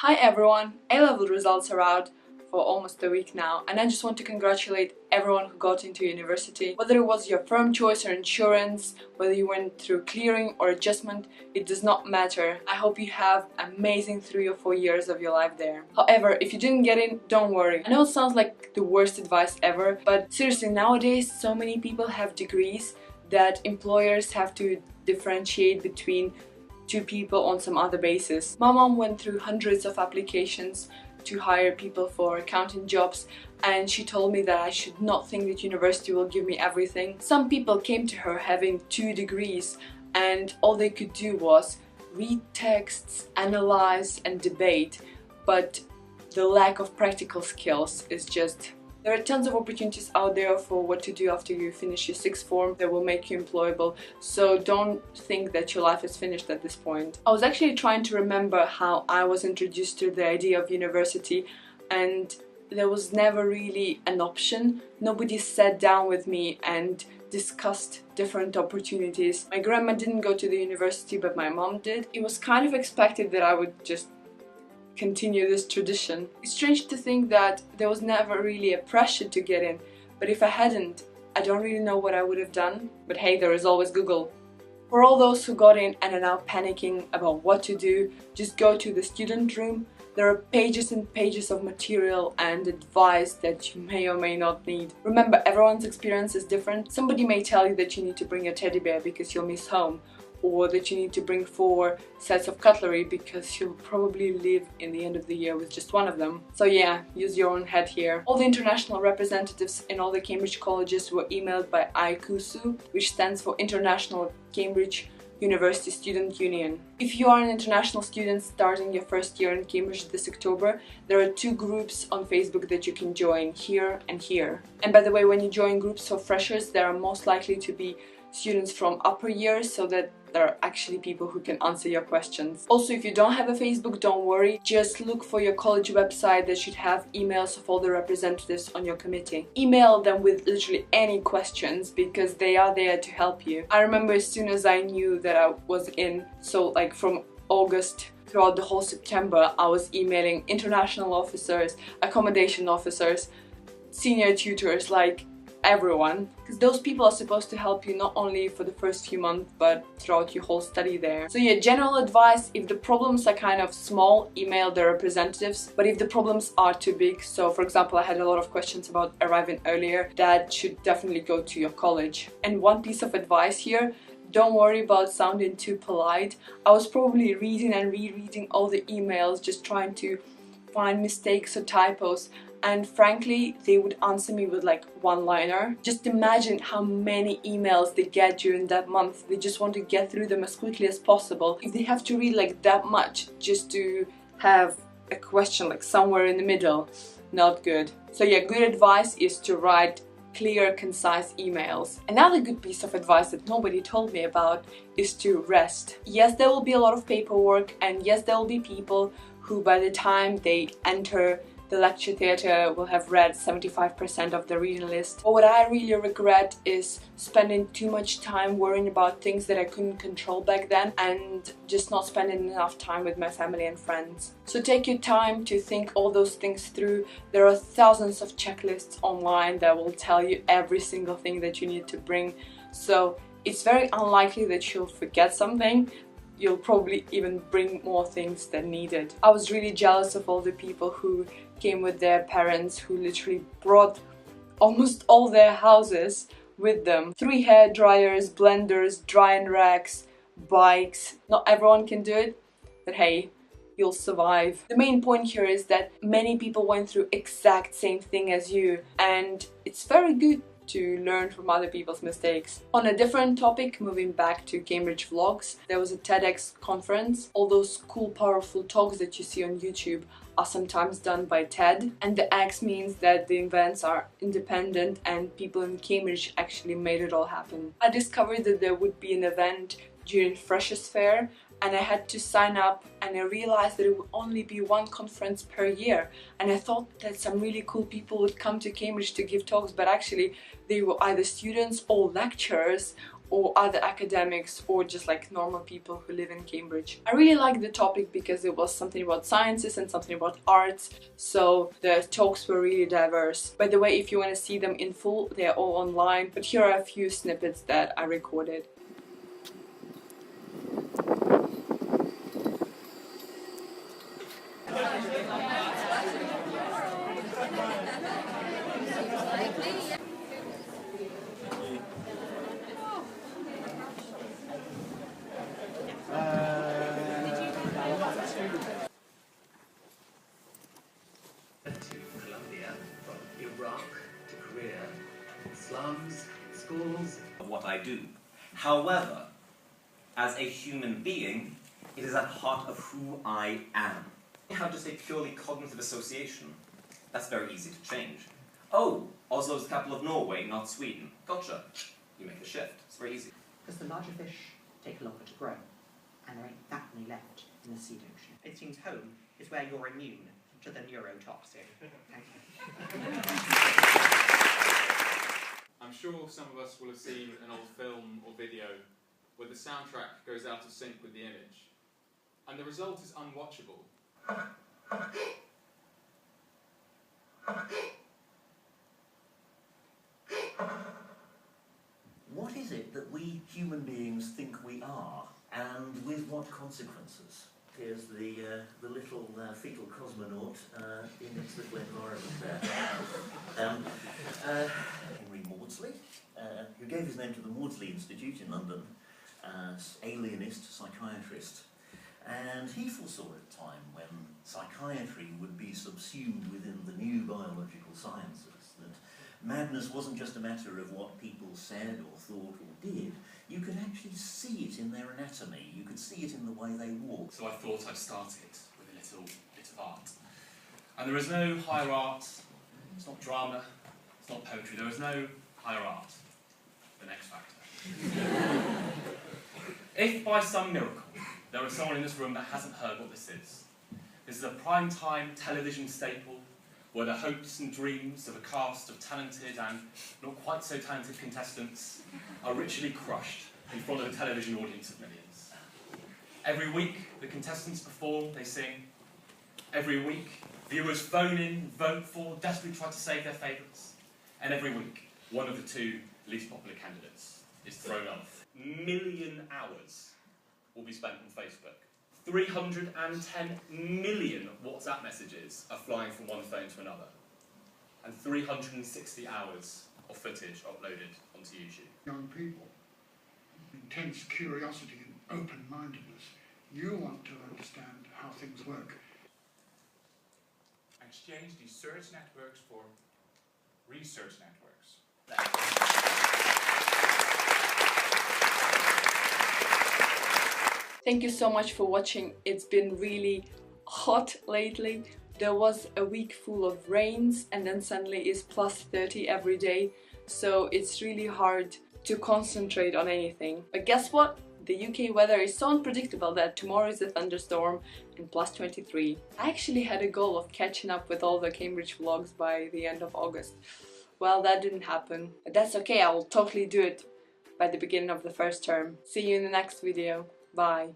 Hi everyone! A-level results are out for almost a week now, and I just want to congratulate everyone who got into university. Whether it was your firm choice or insurance, whether you went through clearing or adjustment, it does not matter. I hope you have amazing 3 or 4 years of your life there. However, if you didn't get in, don't worry. I know it sounds like the worst advice ever, but seriously, nowadays so many people have degrees that employers have to differentiate between two people on some other basis. My mom went through hundreds of applications to hire people for accounting jobs, and she told me that I should not think that university will give me everything. Some people came to her having 2 degrees and all they could do was read texts, analyze and debate, but the lack of practical skills is just... There are tons of opportunities out there for what to do after you finish your 6th form that will make you employable, so don't think that your life is finished at this point. I was actually trying to remember how I was introduced to the idea of university, and there was never really an option. Nobody sat down with me and discussed different opportunities. My grandma didn't go to the university, but my mom did. It was kind of expected that I would just continue this tradition. It's strange to think that there was never really a pressure to get in, but if I hadn't, I don't really know what I would have done. But hey, there is always Google. For all those who got in and are now panicking about what to do, just go to the student room. There are pages and pages of material and advice that you may or may not need. Remember, everyone's experience is different. Somebody may tell you that you need to bring a teddy bear because you'll miss home, or that you need to bring 4 sets of cutlery because you'll probably live in the end of the year with just one of them. So yeah, use your own head here. All the international representatives in all the Cambridge colleges were emailed by ICUSU, which stands for International Cambridge University Student Union. If you are an international student starting your first year in Cambridge this October, there are 2 groups on Facebook that you can join, here and here. And by the way, when you join groups for freshers, there are most likely to be students from upper years, so that there are actually people who can answer your questions. Also, if you don't have a Facebook, don't worry. Just look for your college website that should have emails of all the representatives on your committee. Email them with literally any questions because they are there to help you. I remember as soon as I knew that I was in, so like from August throughout the whole September, I was emailing international officers, accommodation officers, senior tutors, like everyone, because those people are supposed to help you not only for the first few months but throughout your whole study there. So yeah, general advice: if the problems are kind of small, email the representatives, but if the problems are too big, so for example I had a lot of questions about arriving earlier, that should definitely go to your college. And one piece of advice here: don't worry about sounding too polite. I was probably reading and rereading all the emails just trying to find mistakes or typos, and frankly they would answer me with like one-liner. Just imagine how many emails they get during that month. They just want to get through them as quickly as possible. If they have to read like that much just to have a question like somewhere in the middle, not good. So yeah, good advice is to write clear, concise emails. Another good piece of advice that nobody told me about is to rest. Yes, there will be a lot of paperwork, and yes, there will be people who by the time they enter the lecture theatre will have read 75% of the reading list. But what I really regret is spending too much time worrying about things that I couldn't control back then, and just not spending enough time with my family and friends. So take your time to think all those things through. There are thousands of checklists online that will tell you every single thing that you need to bring. So it's very unlikely that you'll forget something. You'll probably even bring more things than needed. I was really jealous of all the people who came with their parents, who literally brought almost all their houses with them. 3 hair dryers, blenders, drying racks, bikes. Not everyone can do it, but hey, you'll survive. The main point here is that many people went through exact same thing as you, and it's very good to learn from other people's mistakes. On a different topic, moving back to Cambridge vlogs, there was a TEDx conference. All those cool, powerful talks that you see on YouTube are sometimes done by TED, and the X means that the events are independent and people in Cambridge actually made it all happen. I discovered that there would be an event during Freshers Fair, and I had to sign up, and I realized that it would only be 1 conference per year, and I thought that some really cool people would come to Cambridge to give talks, but actually they were either students or lecturers or other academics or just like normal people who live in Cambridge. I really liked the topic because it was something about sciences and something about arts, so the talks were really diverse. By the way, if you want to see them in full, they're all online, but here are a few snippets that I recorded. Slums, schools, of what I do. However, as a human being, it is at the heart of who I am. How to say purely cognitive association? That's very easy to change. Oh, Oslo is the capital of Norway, not Sweden. Gotcha. You make a shift. It's very easy. Because the larger fish take longer to grow, and there ain't that many left in the sea ocean. It seems home is where you're immune to the neurotoxin. Thank you. I'm sure some of us will have seen an old film or video where the soundtrack goes out of sync with the image, and the result is unwatchable. What is it that we human beings think we are, and with what consequences? Here's the little fetal cosmonaut in its little environment there. Henry Maudsley, who gave his name to the Maudsley Institute in London, alienist, psychiatrist, and he foresaw a time when psychiatry would be subsumed within the new biological sciences, that madness wasn't just a matter of what people said or thought or did. You could actually see it in their anatomy, you could see it in the way they walk. So I thought I'd start it with a little bit of art. And there is no higher art, it's not drama, it's not poetry, there is no higher art than X Factor. If by some miracle there is someone in this room that hasn't heard what this is a prime-time television staple where the hopes and dreams of a cast of talented and not quite so talented contestants are ritually crushed in front of a television audience of millions. Every week, the contestants perform, they sing. Every week, viewers phone in, vote for, desperately try to save their favourites. And every week, one of the two least popular candidates is thrown off. Million hours will be spent on Facebook. 310 million WhatsApp messages are flying from one phone to another. And 360 hours of footage uploaded onto YouTube. Young people, intense curiosity and open-mindedness. You want to understand how things work. Exchange these search networks for research networks. Thank you so much for watching. It's been really hot lately. There was a week full of rains and then suddenly it's plus 30 every day. So it's really hard to concentrate on anything. But guess what? The UK weather is so unpredictable that tomorrow is a thunderstorm and plus 23. I actually had a goal of catching up with all the Cambridge vlogs by the end of August. Well, that didn't happen. But that's okay, I will totally do it by the beginning of the first term. See you in the next video. Bye.